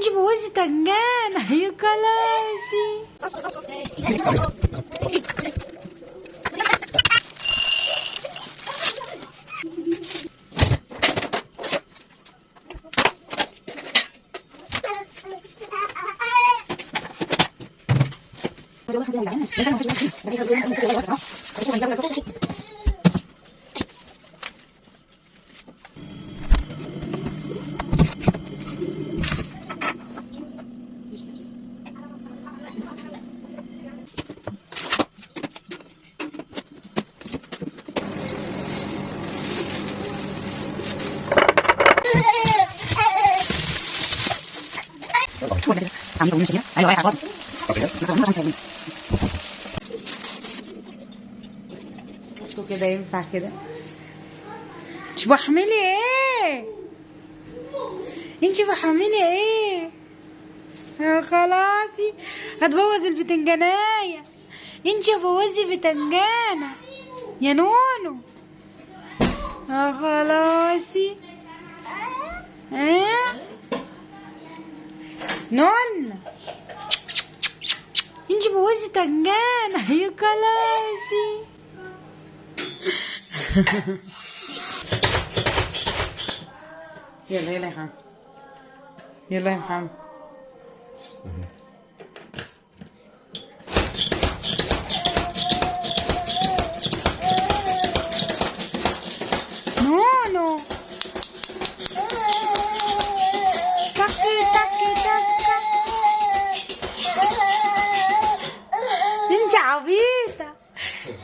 انتي بوظي تنجانة يا كلاسي. بصوا كده ينفع كده؟ انتي بحملي ايه؟ انتي بحملي ايه؟ يا خلاصي هتبوظ البتنجانية. انتي بوظي بتنجانة يا نونو. يا خلاصي ها نون، انتي بوظي تنجانة يا كلاسي. يلا يلا يا محمد، يلا يا محمد. نونو تكي تكي تكي. انت عبيطة،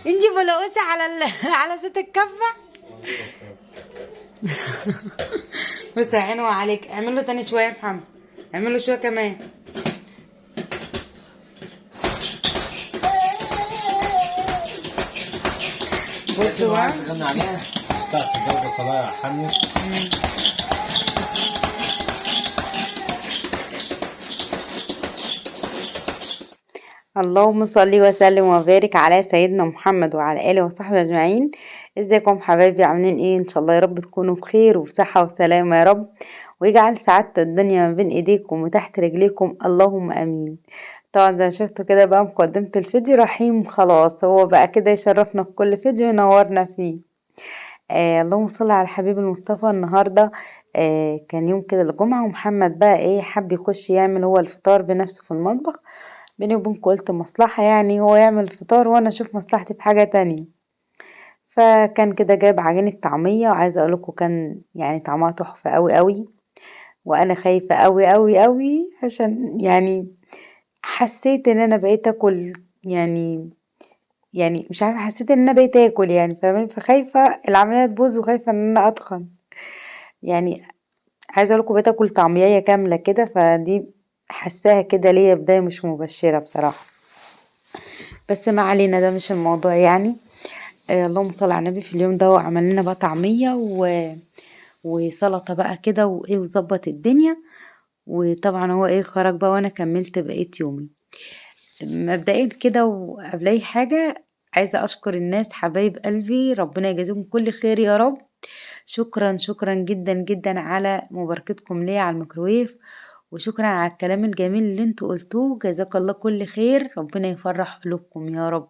انت بلقوسة على صوت الكفة. بس عينه عليك، اعمل له تاني شوية يا محمد، اعمل له شوية كمان. بصوا بقى عايز تغني عليها بتاعت سجادة صلاح حامية. اللهم صل وسلم وبارك على سيدنا محمد وعلى اله وصحبه اجمعين. ازيكم حبايبي، عاملين ايه؟ ان شاء الله يا رب تكونوا بخير وبصحه وسلامه يا رب، ويجعل سعادة الدنيا ما بين ايديكم وتحت رجليكم، اللهم امين. طبعا زي ما شفتوا كده بقى مقدمة الفيديو، رحيم خلاص هو بقى كده يشرفنا في كل فيديو ينورنا فيه. اللهم صل على الحبيب المصطفى. النهارده كان يوم كده الجمعة، ومحمد بقى ايه حب يخش يعمل هو الفطار بنفسه في المطبخ. بيني وبينكم قلت مصلحة يعني هو يعمل الفطار وانا اشوف مصلحتي في حاجة تانية. فكان كده جايب عجينة طعمية، وعايزة اقولكوا كان يعني طعمها تحفة قوي قوي، وانا خايفة قوي قوي قوي عشان يعني حسيت ان انا بقيت اكل يعني مش عارفة، حسيت ان انا بقيت اكل يعني فاهمين، فخايفة العملية تبوظ وخايفة ان انا اتخن يعني. عايزة اقولكوا بقيت اكل طعمية كاملة كده، فدي حساها كده ليا بداية مش مبشرة بصراحة. بس ما علينا، ده مش الموضوع يعني. اللهم صل على النبي. في اليوم ده عمل لنا بقى طعمية وسلطة بقى كده وايه، وظبط الدنيا. وطبعا هو ايه خرج بقى وانا كملت بقية يومي. مبدئيا كده وقبل اي حاجة عايزة اشكر الناس حبايب قلبي، ربنا يجازيكم كل خير يا رب. شكرا شكرا جدا جدا على مباركتكم ليا على الميكروويف، وشكرا على الكلام الجميل اللي انتوا قلتوه. جزاك الله كل خير، ربنا يفرح قلوبكم يا رب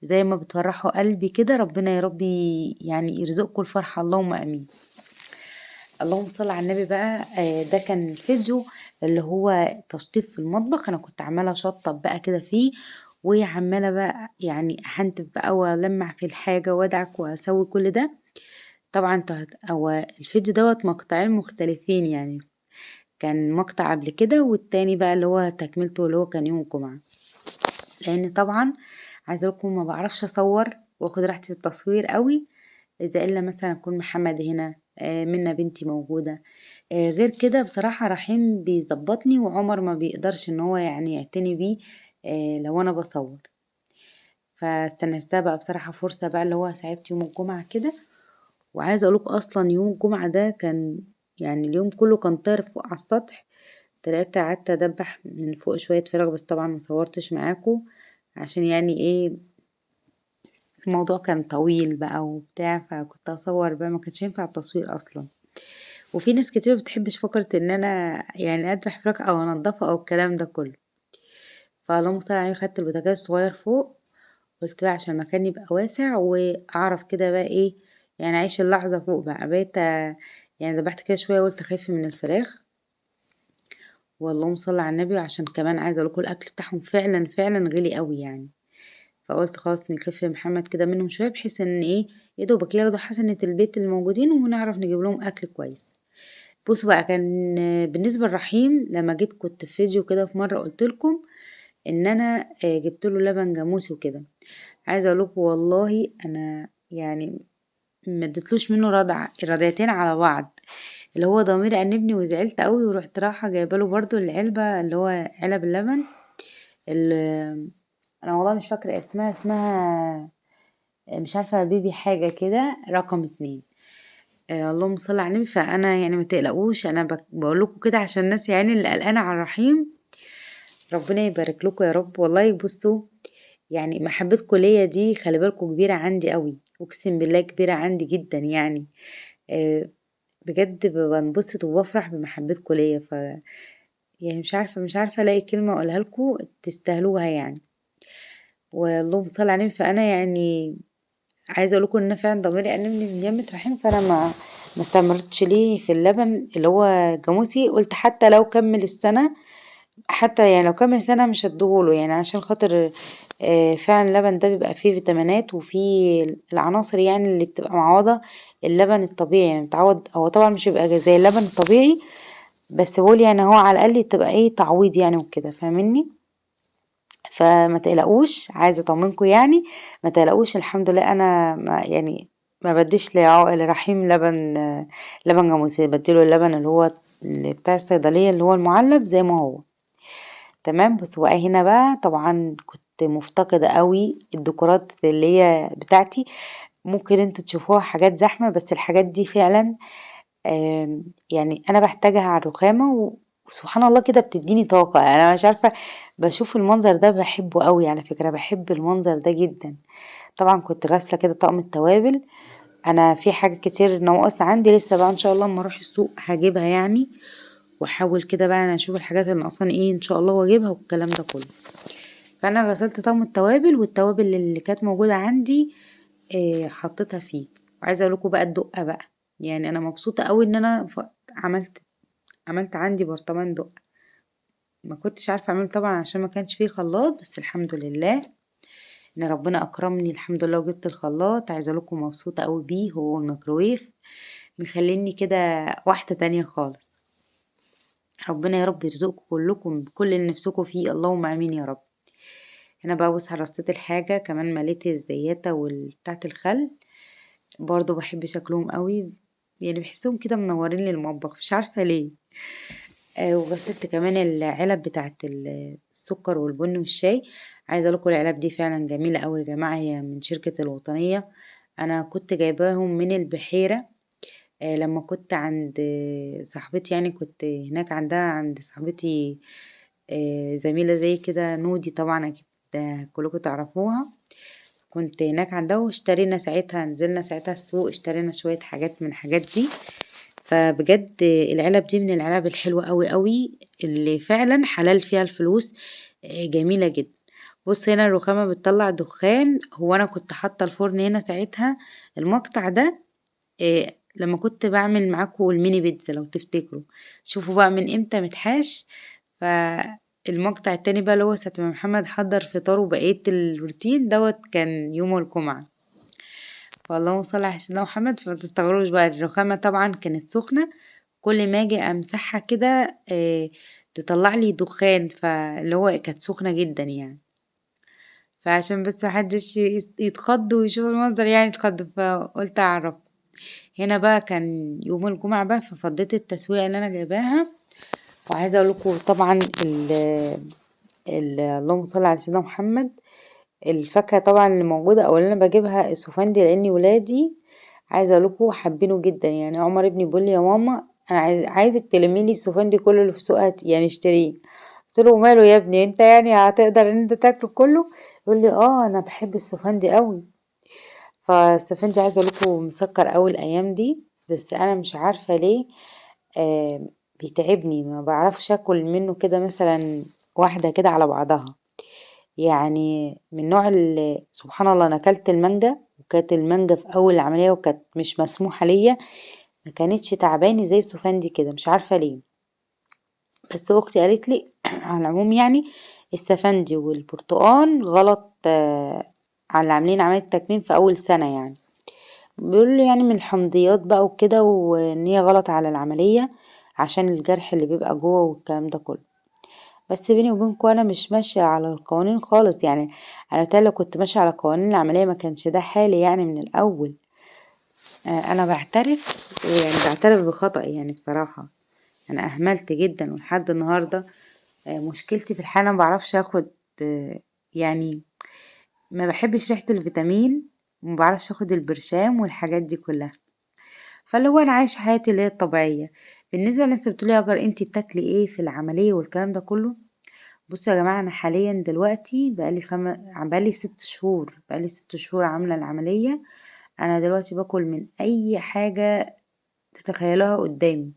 زي ما بتفرحوا قلبي كده. ربنا يا رب يعني يرزقكم الفرحة، اللهم امين. اللهم صل على النبي بقى. ده كان الفيديو اللي هو تشطيب في المطبخ. انا كنت عماله اشطب بقى كده فيه، وعماله بقى يعني احنتف بقى والمع في الحاجه وادعك واسوي كل ده. طبعا هو الفيديو دوت مقطعين مختلفين يعني، كان مقطع قبل كده والتاني بقى اللي هو تكملته اللي هو كان يوم الجمعه. لان طبعا عايزه لكم ما بعرفش اصور واخد راحتي في التصوير قوي، اذا الا مثلا اكون محمد هنا، منا بنتي موجوده. غير كده بصراحه رحيم بيظبطني، وعمر ما بيقدرش ان هو يعني يعتني بيه لو انا بصور. فاستنستها بقى بصراحه فرصه بقى اللي هو ساعات يوم الجمعه كده. وعايزه اقولك اصلا يوم الجمعه ده كان يعني اليوم كله كان طاير فوق على السطح. طلعت قعدت ادبح من فوق شويه فراخ، بس طبعا ما صورتش معاكم عشان يعني ايه الموضوع كان طويل بقى وبتاع، فكنت اصور بقى ما كانش ينفع التصوير اصلا. وفي ناس كتير بتحبش فكرة ان انا يعني اذبح فراخ او انضفه او الكلام ده كله. فاللهم صل على النبي خدت البوتاجاز الصغير فوق، قلت بقى عشان المكان يبقى واسع واعرف كده بقى ايه، يعني اعيش اللحظة فوق بقى. بقيت يعني ذبحت كده شوية، قلت اخف من الفراخ. واللهم صل على النبي، عشان كمان عايزه اقول لكم الاكل بتاعهم فعلا فعلا غلي قوي يعني. فقلت خلاص نكفي محمد كده منهم شويه، بحيث ان ايه يا دوبك ياخدوا حسنة البيت الموجودين ونعرف نجيب لهم اكل كويس. بصوا بقى، كان بالنسبه للرحيم لما جيت كنت في فيديو كده في مره قلت لكم ان انا جبت له لبن جاموسي وكده. عايزه اقول لكم والله انا يعني ما اديتلوش منه رضعتين على بعض، اللي هو ضميري أنبني وزعلت قوي، ورحت رايحه جايبه له برضو العلبه اللي هو علب اللبن اللي انا والله مش فاكره اسمها مش عارفه بيبي حاجه كده رقم 2. اللهم صل على النبي. فانا يعني ما تقلقوش، انا بقول لكم كده عشان الناس يعني اللي قلقانه على الرحيم، ربنا يبارك لكم يا رب. والله بصوا، يعني محبتكم ليا دي خلي بالكم كبيره عندي قوي، اقسم بالله كبيره عندي جدا يعني. آه، بجد بنبسط وبفرح بمحبتكم ليا. يعني مش عارفه الاقي كلمه اقولها لكم تستاهلوها يعني. واللهم صل على النبي. فانا يعني عايزه اقول لكم ان انا فعلا ضميري انبني من يمة رحيم. فانا ما استمرتش ليه في اللبن اللي هو جاموسي، قلت حتى لو كمل السنه، حتى يعني لو كمل السنه مش هديهوله، يعني عشان خاطر فعلا اللبن ده بيبقى فيه فيتامينات وفيه العناصر يعني اللي بتبقى معوضه اللبن الطبيعي. يعني متعوض، هو طبعا مش هيبقى زي اللبن الطبيعي، بس بقول يعني هو على الاقل تبقى ايه تعويض يعني وكده، فاهميني؟ فما تقلقوش، عايزه اطمنكم يعني، ما تقلقوش الحمد لله. انا ما يعني ما بديش لرحيم لبن جاموسي، بديله اللبن اللي هو اللي بتاع الصيدليه اللي هو المعلب زي ما هو. تمام. بس بقى هنا بقى طبعا كنت مفتقده قوي الديكورات اللي هي بتاعتي. ممكن انتوا تشوفوها حاجات زحمه، بس الحاجات دي فعلا يعني انا بحتاجها على الرخامة وسبحان الله كده بتديني طاقة. يعني انا مش عارفة، بشوف المنظر ده بحبه قوي على فكرة، بحب المنظر ده جدا. طبعا كنت غاسلة كده طقم التوابل. انا في حاجة كتير نواقص عندي لسه بقى، ان شاء الله اما اروح السوق هجيبها يعني، واحاول كده بقى انا اشوف الحاجات اللي ناقصاني ايه ان شاء الله واجيبها والكلام ده كله. فانا غسلت طقم التوابل، والتوابل اللي كانت موجودة عندي حطيتها فيه. وعايزة اقول لكم بقى الدقة بقى، يعني انا مبسوطة قوي ان انا عملت عندي برطمان دقة. ما كنتش عارفة اعمله طبعا عشان ما كانش فيه خلاط، بس الحمد لله ان ربنا اكرمني الحمد لله وجبت الخلاط. عايزه لكم مبسوطه قوي بيه، هو الميكروويف مخليني كده واحده تانية خالص. ربنا يا رب يرزقكم كلكم بكل اللي نفسكم فيه، اللهم امين يا رب. انا بقى بص رصيت الحاجه كمان، مليت الزياده والبتاعه الخل، برضو بحب شكلهم قوي، يعني بحسهم كده منورين للمطبخ مش عارفه ليه. وغسلت كمان العلب بتاعة السكر والبن والشاي. عايزة اقولكم العلب دي فعلا جميلة قوي يا جماعة، هي من شركة الوطنية. انا كنت جايباهم من البحيرة. لما كنت عند صاحبتي، يعني كنت هناك عندها عند صاحبتي زميلة زي كده نودي، طبعا اكيد كلكم تعرفوها. كنت هناك عندها واشترينا ساعتها، نزلنا ساعتها السوق اشترينا شوية حاجات من الحاجات دي. فبجد العلب دي من العلب الحلوة قوي قوي، اللي فعلا حلال فيها الفلوس. جميلة جدا. بص هنا الرخامة بتطلع دخان، هو انا كنت حاطة الفرن هنا ساعتها المقطع ده لما كنت بعمل معاكم الميني بيتزا لو تفتكروا. شوفوا بقى من امتى متحاش. فالمقطع التاني بقى اللي هو ساعة ما محمد حضر فطار وبقية الروتين دوت كان يوم الجمعة. فاللهم صل على سيدنا محمد. فما تستغربوش بقى، الرخامة طبعا كانت سخنة، كل ما اجي امسحها كده تطلع لي دخان، فاللي هو كانت سخنة جدا يعني. فعشان بس محدش يتخض ويشوف المنظر يعني يتخض، فقلت اعرف. هنا بقى كان يوم الجمعة بقى، ففضيت التسوية اللي انا جايباها. وعايزة اقول لكم طبعا اللهم صل على سيدنا محمد، الفاكهة طبعا اللي موجودة او اللي انا بجيبها السفندي، لاني ولادي عايزة اقولكوا حابينه جدا. يعني عمر ابني بيقول لي يا ماما انا عايزك تلمي لي السفندي كله اللي في سوق يعني اشتريه. قلت له ماله يا ابني، انت يعني هتقدر ان انت تاكله كله؟ يقول لي اه انا بحب السفندي قوي. فالسفندي عايزة اقولكوا مسكر قوي الايام دي، بس انا مش عارفة ليه بيتعبني، ما بعرفش اكل منه كده مثلا واحدة كده على بعضها. يعني من نوع اللي سبحان الله انا اكلت المانجا، وكانت المانجا في اول العملية وكانت مش مسموحة ليا، ما كانتش تعباني زي السفندي كده، مش عارفة ليه. بس اختي قالت لي على العموم يعني السفندي والبرتقال غلط، على اللي عاملين عملية تكميم في اول سنة يعني. بيقولوا لي يعني من الحمضيات بقى وكده، وان هي غلط على العملية عشان الجرح اللي بيبقى جوه والكلام ده كله. بس بيني وبينكم انا مش ماشية على القوانين خالص يعني. انا بتهيألي لو كنت ماشية على قوانين العملية ما كانش ده حالي يعني من الاول. انا بعترف، يعني بعترف بخطأي يعني بصراحة. انا اهملت جدا ولحد النهاردة مشكلتي في الحالة ما بعرفش اخد، يعني ما بحبش ريحة الفيتامين، وما بعرفش اخد البرشام والحاجات دي كلها. فاللي هو انا عايشة حياتي اللي هي الطبيعية. بالنسبة للناس اللي بتقولي يا هاجر انتي بتاكلي ايه في العملية والكلام ده كله، بصوا يا جماعة انا حاليا دلوقتي بقالي 6 شهور، بقالي 6 شهور عاملة العملية. انا دلوقتي باكل من اي حاجة تتخيلوها قدامي،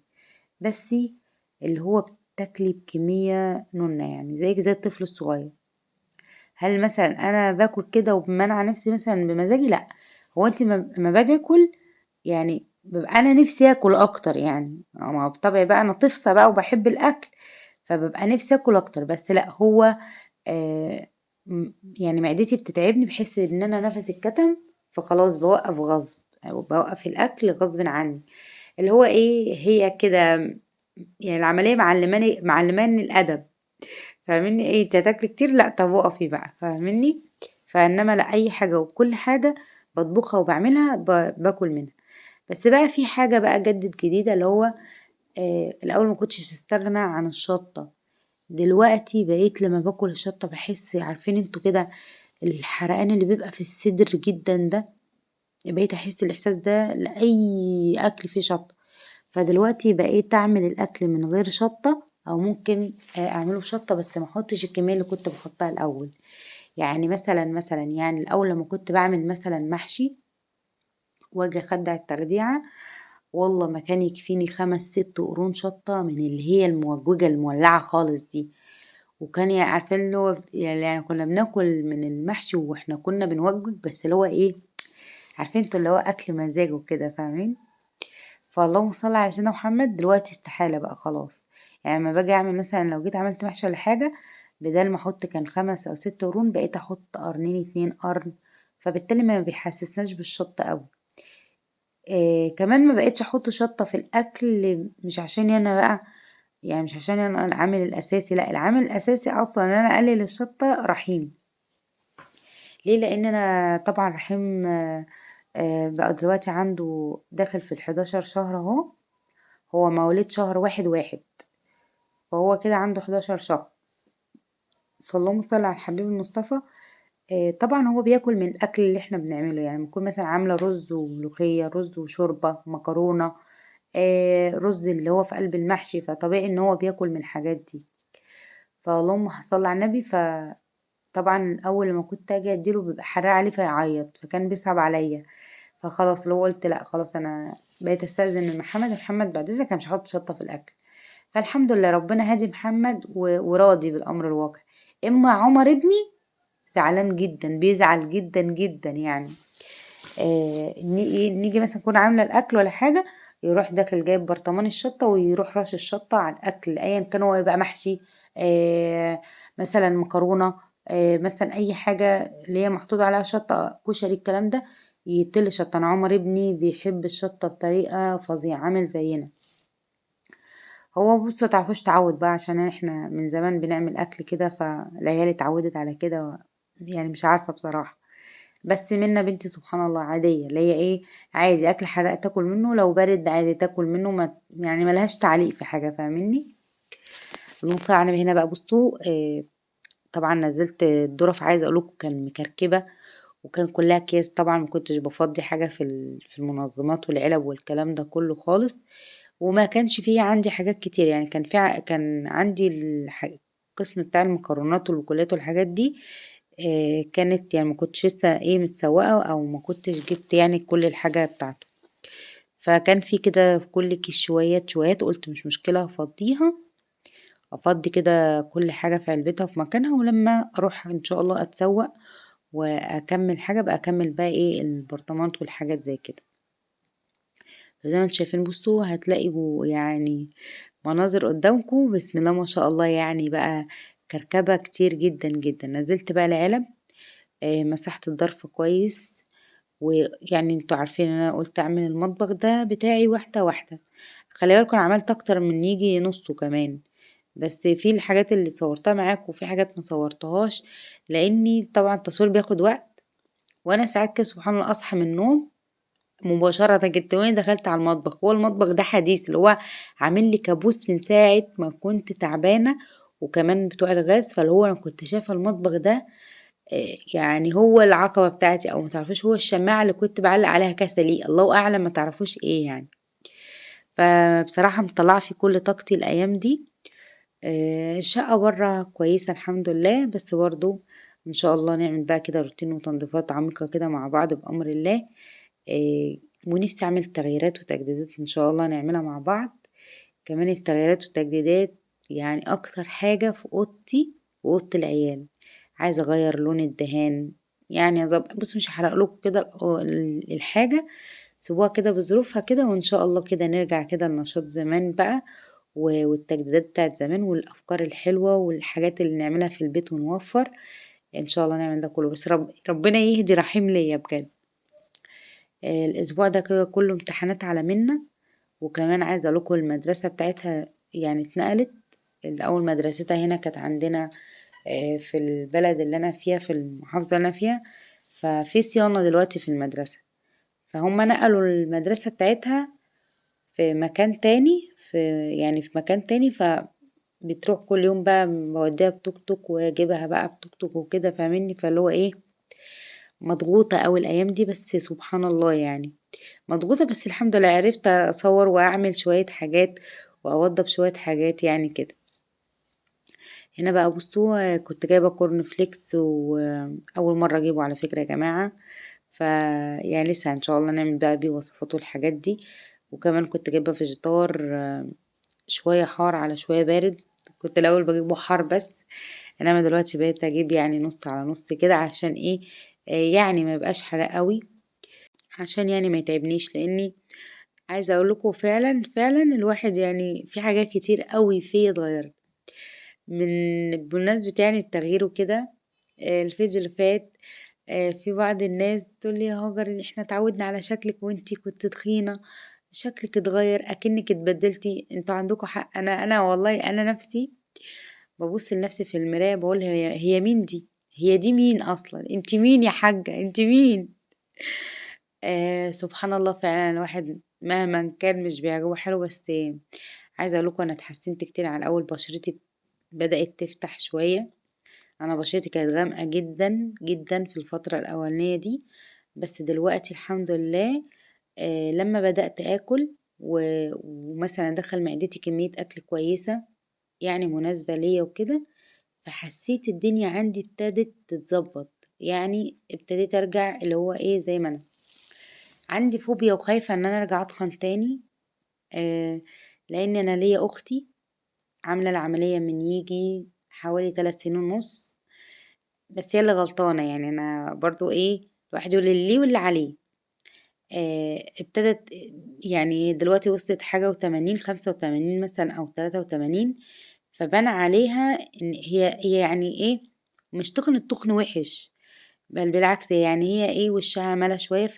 بس اللي هو بتاكلي بكمية نونة يعني زيك زي الطفل الصغير. هل مثلا انا باكل كده وبمنع نفسي مثلا بمزاجي؟ لا. هو انت ما باجي اكل يعني ببقى انا نفسي اكل اكتر يعني، ما هو بطبعي بقى انا طفسه بقى وبحب الاكل، فببقى نفسي اكل اكتر. بس لا هو آه يعني معدتي بتتعبني، بحس ان انا نفسي اتكتم، فخلاص بوقف غصب او بوقف الاكل غصب عني. اللي هو ايه هي كده، يعني العمليه معلماني الادب. فاهمني ايه انت هتاكلي كتير، لا طب وقفي بقى، فاهمني. فانما لا اي حاجه وكل حاجه بطبخها وبعملها باكل منها. بس بقى في حاجه بقى جدت جديده، اللي هو الاول ما كنتش استغنى عن الشطه. دلوقتي بقيت لما باكل الشطه بحس، عارفين انتوا كده الحرقان اللي بيبقى في الصدر جدا ده، بقيت احس الاحساس ده لاي اكل فيه شطه. فدلوقتي بقيت اعمل الاكل من غير شطه، او ممكن اعمله بشطه بس ما احطش الكميه اللي كنت بحطها الاول. يعني مثلا يعني الاول لما كنت بعمل مثلا محشي واجي اخدع التخديعه، والله ما كان يكفيني 5 6 قرون شطه من اللي هي الموجوجه المولعه خالص دي. وكان عارفين اللي هو يعني كنا بناكل من المحشي واحنا كنا بنوجج، بس اللي هو ايه، عارفين انتوا اللي هو اكل مزاج وكده، فاهمين. فاللهم صل على سيدنا محمد. دلوقتي استحالة بقى خلاص. يعني لما باجي اعمل مثلا لو جيت عملت محشي ولا حاجة، بدل ما احط كان 5 او 6 قرون بقيت احط قرنين 2 قرن، فبالتالي ما بيحسسناش بالشطة اوي. كمان ما بقيتش احط شطة في الاكل، مش عشان انا بقى، يعني مش عشان انا العامل الاساسي، لا العامل الاساسي اصلا ان انا اقلل الشطة رحيم. ليه؟ لان انا طبعا رحيم بقى دلوقتي عنده داخل في ال11 شهر اهو. هو مواليد شهر 1/1، فهو كده عنده 11 شهر. فاللهم صل على الحبيب المصطفى. طبعا هو بياكل من الاكل اللي احنا بنعمله، يعني بنكون مثلا عامله رز وملوخيه، رز وشوربه، مكرونه، رز اللي هو في قلب المحشي، فطبيعي ان هو بياكل من الحاجات دي. فاللهم صل على النبي. فطبعا اول لما كنت اجي اديله بيبقى حرق عليه فيعيط، فكان بيصعب عليا. فخلاص لو قلت لا خلاص انا بقيت استاذن من محمد بعد اذنك انا مش هحط شطه في الاكل. فالحمد لله ربنا هادي محمد وراضي بالامر الواقع. اما عمر ابني زعلان جدا، بيزعل جدا جدا يعني. نيجي مثلا نكون عامله الاكل ولا حاجه، يروح داخل جايب برطمان الشطه ويروح رش الشطه على الاكل ايا كان، هو يبقى محشي مثلا مكرونه، مثلا اي حاجه اللي هي محطوط عليها شطه، كشري الكلام ده، يتل شطه. انا عمر ابني بيحب الشطه بطريقه فظيعه عامل زينا. هو بصوا متعرفوش تعود بقى عشان احنا من زمان بنعمل اكل كده، فالعيال اتعودت على كده، يعني مش عارفة بصراحة. بس منا بنتي سبحان الله عادية، اللي هي ايه، عادي اكل حرق تاكل منه، لو بارد عادي تاكل منه، ما يعني ملهاش تعليق في حاجة، فاهمني. المصارعة على النبي هنا بقى بصوا طبعا نزلت الظرف، عايزة اقولكم كان مكركبة، وكان كلها اكياس، طبعا ما كنتش بفضي حاجة في المنظمات والعلب والكلام ده كله خالص. وما كانش فيه عندي حاجات كتير، يعني كان عندي القسم بتاع المكرونات والبقوليات والحاجات دي. كانت يعني ما كنتش لسه ايه متسوقة، او ما كنتش جبت يعني كل الحاجة بتاعته. فكان في كده في كل كيس شوية شويات، قلت مش مشكلة هفضيها، افضي كده كل حاجة في علبتها في مكانها، ولما اروح ان شاء الله اتسوق واكمل حاجة بقى اكمل بقى ايه البرطمانات والحاجات زي كده. فزي ما انتم شايفين بصوا هتلاقوا يعني مناظر قدامكم بسم الله ما شاء الله، يعني بقى كركبة كتير جدا جدا. نزلت بقى العلب، مسحت الظرف كويس، ويعني انتوا عارفين انا قلت اعمل المطبخ ده بتاعي واحدة واحدة. خلي بالكم انا عملت اكتر من يجي نصه كمان، بس في الحاجات اللي صورتها معاكم وفي حاجات ما صورتهاش، لاني طبعا التصوير بياخد وقت. وانا ساعات كده سبحان الله اصحى من النوم مباشرة جبت وين دخلت على المطبخ. هو المطبخ ده حديث اللي هو عامل لي كابوس من ساعة ما كنت تعبانة، وكمان بتوع الغاز. فاللي هو انا كنت شايفة المطبخ ده يعني هو العقبة بتاعتي، او متعرفوش هو الشماعة اللي كنت بعلق عليها كسلي، الله اعلم ما تعرفوش ايه يعني. فبصراحة مطلعة في كل طاقتي الايام دي. الشقة برا كويسة الحمد لله، بس برضو ان شاء الله نعمل بقى كده روتين وتنظيفات عميقة كده مع بعض بأمر الله. آه، ونفسي اعمل تغييرات وتجديدات ان شاء الله نعملها مع بعض. كمان التغييرات والتجديدات يعني اكتر حاجة في اوضتي واوضة العيال، عايزة اغير لون الدهان. يعني بص مش هحرق لكم كده الحاجة، سيبوها كده بظروفها كده، وان شاء الله كده نرجع كده لنشاط زمان بقى، والتجديدات بتاعت زمان والافكار الحلوة والحاجات اللي نعملها في البيت ونوفر. ان شاء الله نعمل ده كله، بس ربنا يهدي رحيم ليا بجد. الاسبوع ده كده كله امتحانات على منا. وكمان عايزه اقولكم المدرسه بتاعتها يعني اتنقلت. الاول مدرستها هنا كانت عندنا في البلد اللي انا فيها في المحافظه اللي انا فيها، ففي صيانه دلوقتي في المدرسه. فهم نقلوا المدرسه بتاعتها في مكان تاني، يعني في مكان تاني. بتروح كل يوم بقى بوديها بتوك توك واجيبها بقى بتوك توك وكده فاهميني. فاللي هو ايه مضغوطة اوي الايام دي، بس سبحان الله يعني مضغوطة، بس الحمد لله عرفت اصور واعمل شوية حاجات واوضب شوية حاجات يعني كده. هنا بقى بصوا كنت جايبة كورن فليكس، واول مرة اجيبه على فكرة يا جماعة. يعني لسه ان شاء الله نعمل بقى بيه وصفاته الحاجات دي. وكمان كنت جايبة فيجيتار شوية حار على شوية بارد. كنت الاول بجيبه حار بس، انما دلوقتي بقيت اجيب يعني نص على نص كده عشان ايه يعني ما يبقاش حراق قوي، عشان يعني ما يتعبنيش. لاني عايزه اقول لكم فعلا فعلا الواحد يعني في حاجات كتير قوي فيه اتغيرت من بمناسبه يعني التغيير وكده. الفيديو اللي فات في بعض الناس تقول لي يا هاجر ان احنا اتعودنا على شكلك وانتي كنت تخينه، شكلك اتغير اكنك اتبدلتي. انتوا عندكم حق، انا والله انا نفسي ببص لنفسي في المرايه بقول هي مين دي؟ هي دي مين اصلا؟ انتي مين يا حاجه؟ انتي مين؟ سبحان الله فعلا الواحد مهما كان مش بيعجبه حلو. بس عايزه اقول لكم انا اتحسنت كتير عن الاول، بشرتي بدأت تفتح شويه. انا بشرتي كانت غامقه جدا جدا في الفتره الاولانيه دي، بس دلوقتي الحمد لله لما بدأت اكل ومثلا ادخل معدتي كميه اكل كويسه يعني مناسبه ليا وكده، فحسيت الدنيا عندي ابتدت تتظبط. يعني ابتديت ارجع اللي هو ايه زي ما انا. عندي فوبيا وخايفة ان انا ارجع اتخن تاني. لان انا ليا اختي عاملة العملية من يجي حوالي 3 سنين ونص، بس هي اللي غلطانة. يعني انا برضو ايه الواحد يقول اللي ليه واللي عليه. ابتدت يعني دلوقتي وصلت حاجة وتمانين 85 مثلا او 83. فبان عليها ان هي يعني ايه مش تخن التخن وحش، بل بالعكس يعني هي ايه وشها ملا شوية،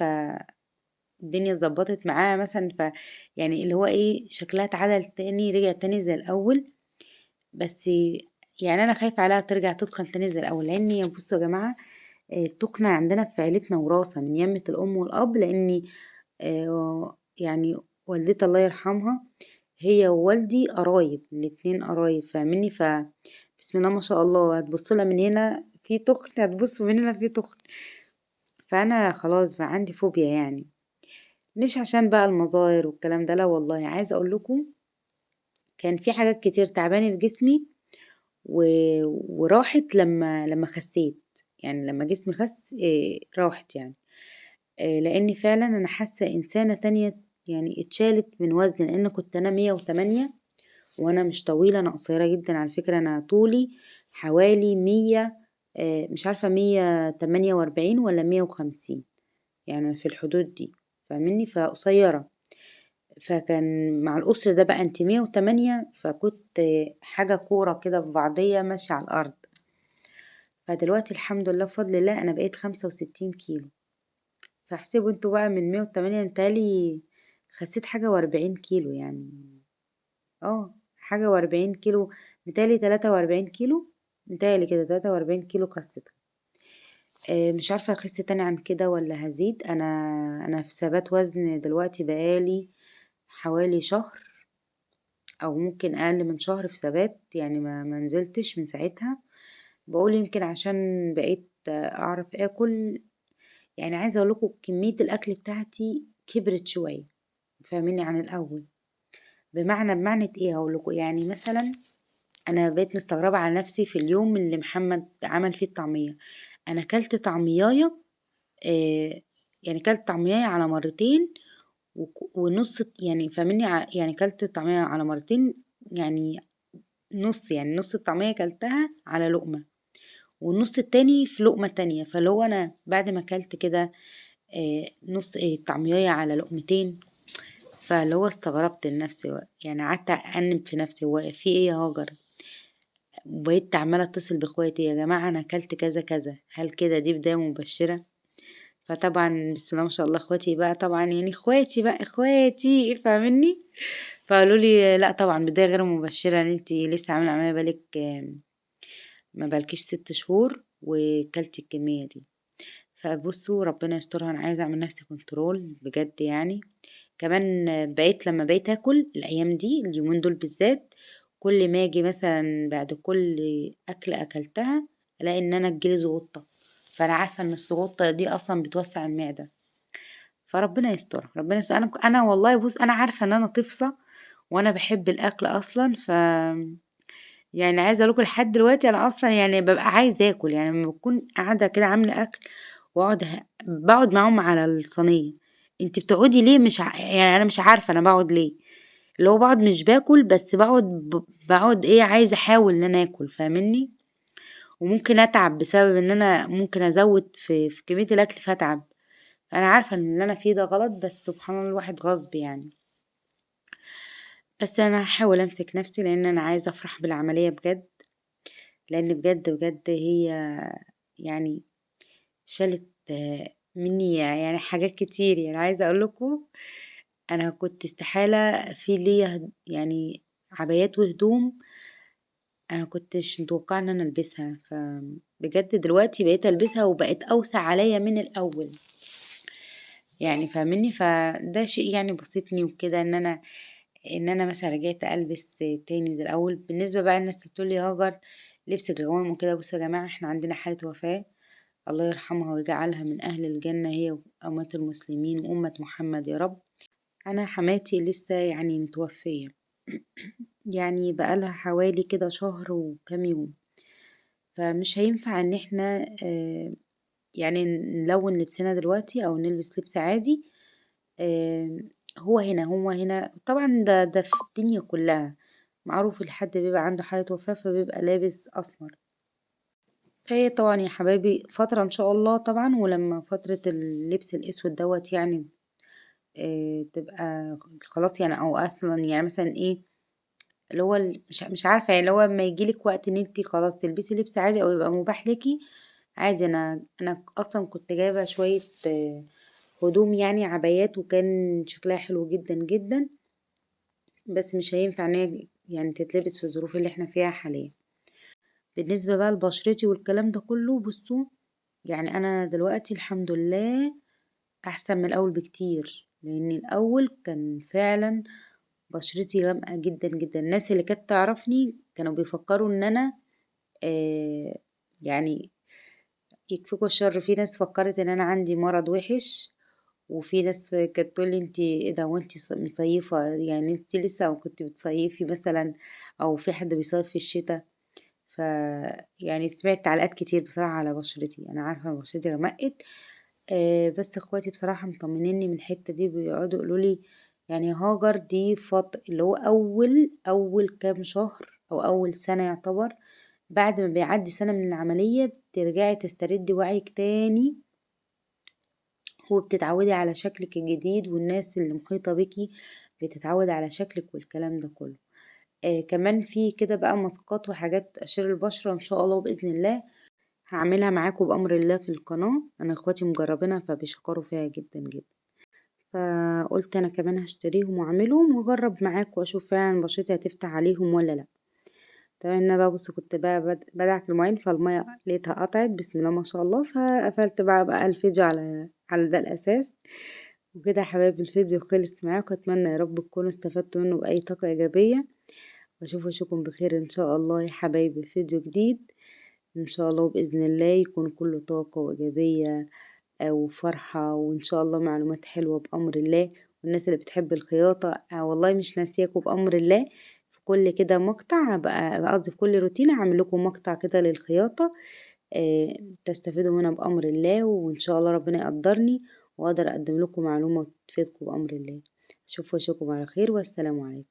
الدنيا اتظبطت معاها مثلا. يعني اللي هو ايه شكلها اتعدل تاني رجع تاني زي الاول. بس يعني انا خايفة عليها ترجع تتخن تاني زي الاول، لاني بصوا يا جماعة التخنة عندنا في عيلتنا وراثة من يمة الام والاب. لاني يعني والدتي الله يرحمها هي ووالدي قرايب الاتنين قرايب فاهمني. بسم الله ما شاء الله هتبص لها من هنا في تخن، هتبص من هنا في تخن. فانا خلاص بقى عندي فوبيا يعني، مش عشان بقى المظاهر والكلام ده، لا والله عايزه اقول لكم كان في حاجات كتير تعبانه في جسمي و... وراحت لما خسيت. يعني لما جسمي خس راحت يعني. لاني فعلا انا حاسه انسانه تانية يعني اتشالت من وزني، لان كنت انا 108 وانا مش طويلة، انا قصيرة جدا على فكرة. انا طولي حوالي 100، مش عارفة 148 ولا 150، يعني في الحدود دي، فاهمني؟ فقصيرة. فكان مع القصر ده بقى انت 108، فكنت حاجة كورة كده ببعضية ماشية على الأرض. فدلوقتي الحمد لله بفضل الله أنا بقيت 65 كيلو. فاحسبوا انتوا بقى من 108، متهيألي خسيت حاجة و40 كيلو يعني. حاجة و40 كيلو، متهيألي 43 كيلو، متهيألي كده 43 كيلو خسيت. مش عارفة اخس تاني عن كده ولا هزيد. انا في ثبات وزن دلوقتي بقالي حوالي شهر، او ممكن اقل من شهر في ثبات، يعني ما نزلتش من ساعتها. بقول يمكن عشان بقيت اعرف اكل. يعني عايزه اقول لكم كميه الاكل بتاعتي كبرت شويه، فاهميني؟ عن الاول. بمعنى ايه هقول لكم؟ يعني مثلا انا بقيت مستغربه على نفسي في اليوم اللي محمد عمل فيه الطعميه. انا كلت طعميايه، آه يعني كلت طعميايه على مرتين ونص، يعني فاهميني؟ يعني كلت الطعميه على مرتين، يعني نص، يعني نص الطعميه كلتها على لقمه، والنص التاني في لقمه تانية. فلو انا بعد ما كلت كده نص طعمية على لقمتين، فاللي هو استغربت لنفسي، يعني قعدت أنب في نفسي، هو في ايه يا هاجر؟ وبقيت عمالة اتصل باخواتي، يا جماعة انا اكلت كذا كذا، هل كده دي بداية مبشرة؟ فطبعا بسم الله ما شاء الله اخواتي بقى، طبعا يعني اخواتي بقى اخواتي فاهمني، فقالوا لي لا طبعا بداية غير مبشرة، ان انتي لسه عاملة عملية بالك ما بالكيش 6 شهور وكلتي الكمية دي. فبصوا ربنا يسترها، انا عايزة اعمل نفسي كنترول بجد يعني. كمان بقيت لما بقيت اكل الايام دي اليومين دول بالذات، كل ما اجي مثلا بعد كل اكله اكلتها الاقي ان انا تجيلي زغطه. فانا عارفه ان الزغطه دي اصلا بتوسع المعده. فربنا يستر، ربنا يستر. انا والله بص، انا عارفه ان انا طفصه وانا بحب الاكل اصلا. يعني عايزه اقول لكم لحد دلوقتي انا اصلا يعني ببقى عايزه اكل، يعني لما بكون قاعده كده عامله اكل واقعد بقعد معاهم على الصينيه. انت بتقعدي ليه؟ مش يعني انا مش عارفه انا بقعد ليه. اللي هو بقعد مش باكل، بس بقعد ايه، عايزه احاول ان انا اكل، فاهمني؟ وممكن اتعب بسبب ان انا ممكن ازود في كميه الاكل فاتعب. انا عارفه ان اللي انا فيه ده غلط، بس سبحان الله الواحد غصب يعني. بس انا هحاول امسك نفسي، لان انا عايزه افرح بالعمليه بجد، لان بجد بجد هي يعني شالت مني يعني حاجات كتير. يعني عايزة اقول لكم انا كنت استحالة في ليا يعني عبايات وهدوم انا كنتش متوقعة ان انا البسها، فبجد دلوقتي بقيت البسها وبقت اوسع عليا من الاول، يعني فاهمني؟ فده شيء يعني بسطني وكده، ان انا مثلا رجعت البس تاني زي الاول. بالنسبة بقى الناس اللي بتقولي هاجر لبس جوام وكده، بصوا يا جماعة احنا عندنا حالة وفاة، الله يرحمها ويجعلها من أهل الجنة، هي وأموات المسلمين وأمة محمد يا رب. أنا حماتي لسه يعني متوفية، يعني بقالها حوالي كده شهر وكام يوم. فمش هينفع ان احنا يعني نلون لبسنا دلوقتي او نلبس لبس عادي. آه، هو هنا طبعا، ده في الدنيا كلها معروف، الحد بيبقى عنده حالة وفاة فبيبقى لابس أسمر. فهي طبعا يا حبايبي فترة ان شاء الله طبعا، ولما فترة اللبس الاسود دوت يعني تبقى خلاص يعني، او اصلا يعني مثلا ايه اللي هو مش عارفة، يعني اللي هو لما يجيلك وقت ان انتي خلاص تلبسي لبس عادي او يبقى مباح ليكي عادي. انا اصلا كنت جايبة شوية هدوم يعني عبايات، وكان شكلها حلو جدا جدا، بس مش هينفع ان هي يعني تتلبس في الظروف اللي احنا فيها حاليا. بالنسبة بقى لبشرتي والكلام ده كله، بصوا يعني انا دلوقتي الحمد لله احسن من الاول بكتير، لان الاول كان فعلا بشرتي غامقة جدا جدا. الناس اللي كانت تعرفني كانوا بيفكروا ان انا آه يعني يكفيكوا الشر، في ناس فكرت ان انا عندي مرض وحش، وفي ناس كانت تقول لي انتي ايه ده وانتي مصيفة، يعني انتي لسه او كنت بتصيفي مثلا، او في حد بيصيف في الشتاء. ف يعني سمعت تعليقات كتير بصراحة على بشرتي، انا عارفة ان بشرتي غمقت. بس اخواتي بصراحة مطمنيني من الحتة دي، بيقعدوا يقولوا لي يعني هاجر دي اللي هو أول كام شهر أو أول سنة يعتبر، بعد ما بيعدي سنة من العملية بترجعي تستردي وعيك تاني، وبتتعودي على شكلك الجديد، والناس اللي محيطة بيكي بتتعود على شكلك والكلام ده كله. كمان في كده بقى ماسكات وحاجات تقشير البشرة ان شاء الله بإذن الله هعملها معاكم بأمر الله في القناة. انا اخواتي مجربينها فبيشكروا فيها جدا جدا، فقلت انا كمان هشتريهم واعملهم واجرب معاكم واشوف فعلا بشرتي هتفتح عليهم ولا لا. تمام. انا بقى بص كنت بقى بدعك المواعين فالمية لقيتها قطعت، بسم الله ما شاء الله، فقفلت بقى الفيديو على ده الاساس. وكده يا حبايبي الفيديو خلص معاكم، اتمنى يا رب تكونوا استفدتوا منه بأي طاقة ايجابية، واشوفكم بخير ان شاء الله يا حبايبي في فيديو جديد ان شاء الله باذن الله يكون كله طاقه وايجابيه وفرحه، وان شاء الله معلومات حلوه بامر الله. والناس اللي بتحب الخياطه والله مش ناسياكم بامر الله. في كل كده مقطع بقى قصدي في كل روتين هعمل لكم مقطع كده للخياطه تستفيدوا منها بامر الله، وان شاء الله ربنا يقدرني واقدر اقدم لكم معلومه تفيدكم بامر الله. اشوفكم على خير والسلام عليكم.